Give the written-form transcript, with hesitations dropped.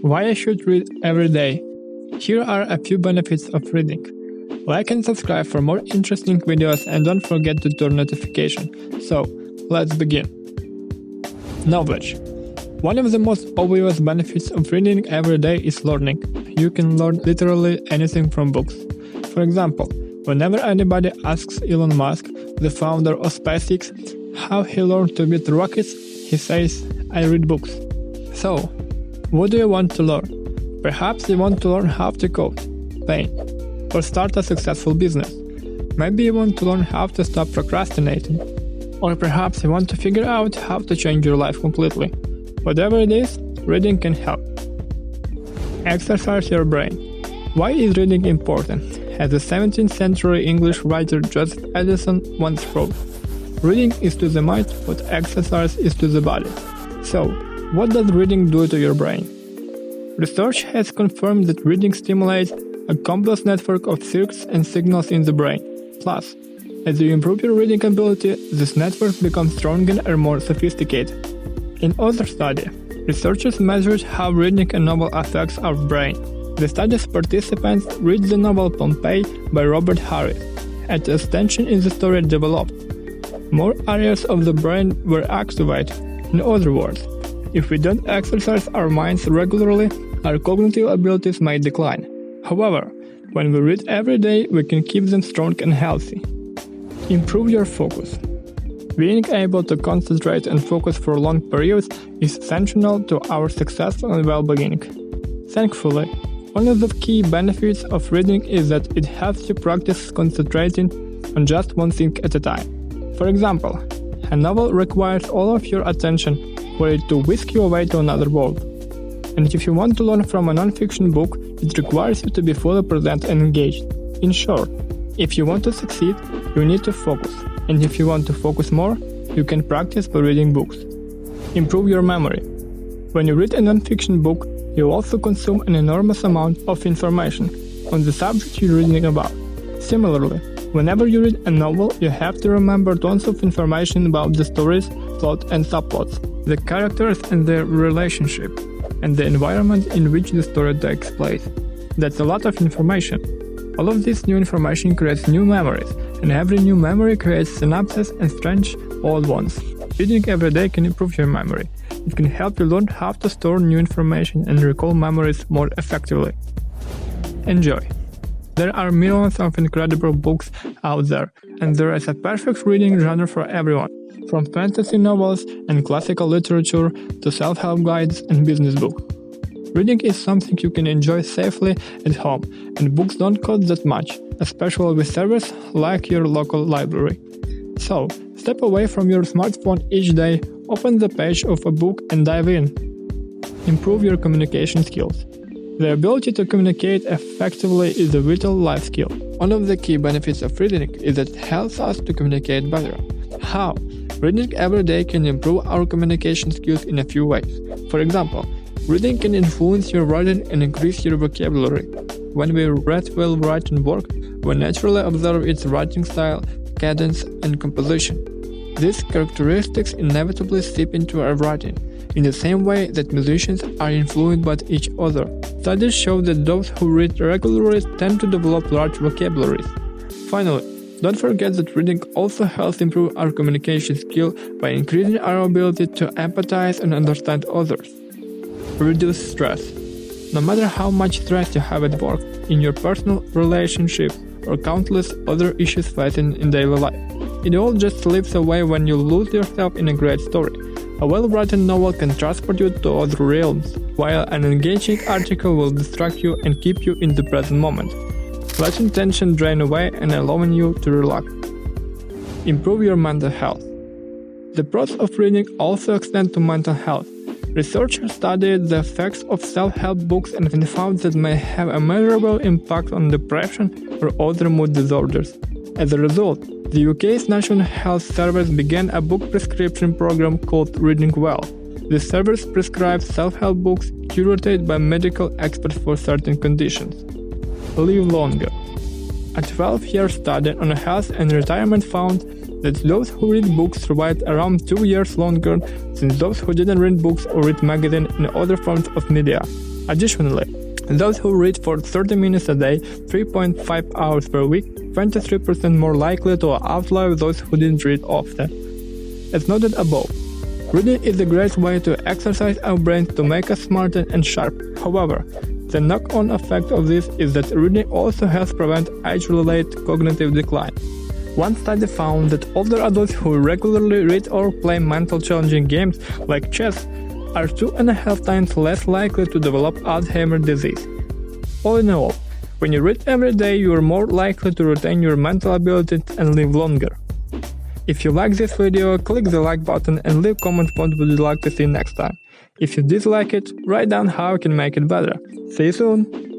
Why I should read every day? Here are a few benefits of reading. Like and subscribe for more interesting videos and don't forget to turn notification. So, let's begin. Knowledge. One of the most obvious benefits of reading every day is learning. You can learn literally anything from books. For example, whenever anybody asks Elon Musk, the founder of SpaceX, how he learned to build rockets, he says, I read books. So, what do you want to learn? Perhaps you want to learn how to code, paint, or start a successful business. Maybe you want to learn how to stop procrastinating. Or perhaps you want to figure out how to change your life completely. Whatever it is, reading can help. Exercise your brain. Why is reading important? As the 17th century English writer Joseph Addison once wrote, reading is to the mind what exercise is to the body. So, what does reading do to your brain? Research has confirmed that reading stimulates a complex network of circuits and signals in the brain. Plus, as you improve your reading ability, this network becomes stronger and more sophisticated. In other study, researchers measured how reading a novel affects our brain. The study's participants read the novel Pompeii by Robert Harris. As tension in the story developed, more areas of the brain were activated. In other words, if we don't exercise our minds regularly, our cognitive abilities may decline. However, when we read every day, we can keep them strong and healthy. Improve your focus. Being able to concentrate and focus for long periods is essential to our success and well-being. Thankfully, one of the key benefits of reading is that it helps you practice concentrating on just one thing at a time. For example, a novel requires all of your attention ready to whisk you away to another world. And if you want to learn from a non-fiction book, it requires you to be fully present and engaged. In short, if you want to succeed, you need to focus. And if you want to focus more, you can practice by reading books. Improve your memory. When you read a non-fiction book, you also consume an enormous amount of information on the subject you're reading about. Similarly, whenever you read a novel, you have to remember tons of information about the stories, plot and subplots, the characters and their relationship, and the environment in which the story takes place. That's a lot of information. All of this new information creates new memories, and every new memory creates synapses and strange old ones. Reading every day can improve your memory. It can help you learn how to store new information and recall memories more effectively. Enjoy. There are millions of incredible books out there, and there is a perfect reading genre for everyone, from fantasy novels and classical literature to self-help guides and business books. Reading is something you can enjoy safely at home, and books don't cost that much, especially with services like your local library. So, step away from your smartphone each day, open the page of a book and dive in. Improve your communication skills. The ability to communicate effectively is a vital life skill. One of the key benefits of reading is that it helps us to communicate better. How? Reading every day can improve our communication skills in a few ways. For example, reading can influence your writing and increase your vocabulary. When we read while writing work, we naturally observe its writing style, cadence, and composition. These characteristics inevitably seep into our writing, in the same way that musicians are influenced by each other. Studies show that those who read regularly tend to develop large vocabularies. Finally, don't forget that reading also helps improve our communication skill by increasing our ability to empathize and understand others. Reduce stress. No matter how much stress you have at work, in your personal relationships, or countless other issues facing in daily life, it all just slips away when you lose yourself in a great story. A well-written novel can transport you to other realms, while an engaging article will distract you and keep you in the present moment, letting tension drain away and allowing you to relax. Improve your mental health. The pros of reading also extend to mental health. Researchers studied the effects of self-help books and found that may have a measurable impact on depression or other mood disorders. As a result, the UK's National Health Service began a book prescription program called Reading Well. The service prescribes self-help books curated by medical experts for certain conditions. Live longer. A 12-year study on health and retirement found that those who read books survived around 2 years longer than those who didn't read books or read magazines and other forms of media. Additionally, those who read for 30 minutes a day, 3.5 hours per week, 23% more likely to outlive those who didn't read often. As noted above, reading is a great way to exercise our brains to make us smarter and sharp. However, the knock-on effect of this is that reading also helps prevent age-related cognitive decline. One study found that older adults who regularly read or play mental challenging games like chess are 2.5 times less likely to develop Alzheimer's disease. All in all, when you read every day, you are more likely to retain your mental abilities and live longer. If you like this video, click the like button and leave comment what would you like to see next time. If you dislike it, write down how you can make it better. See you soon!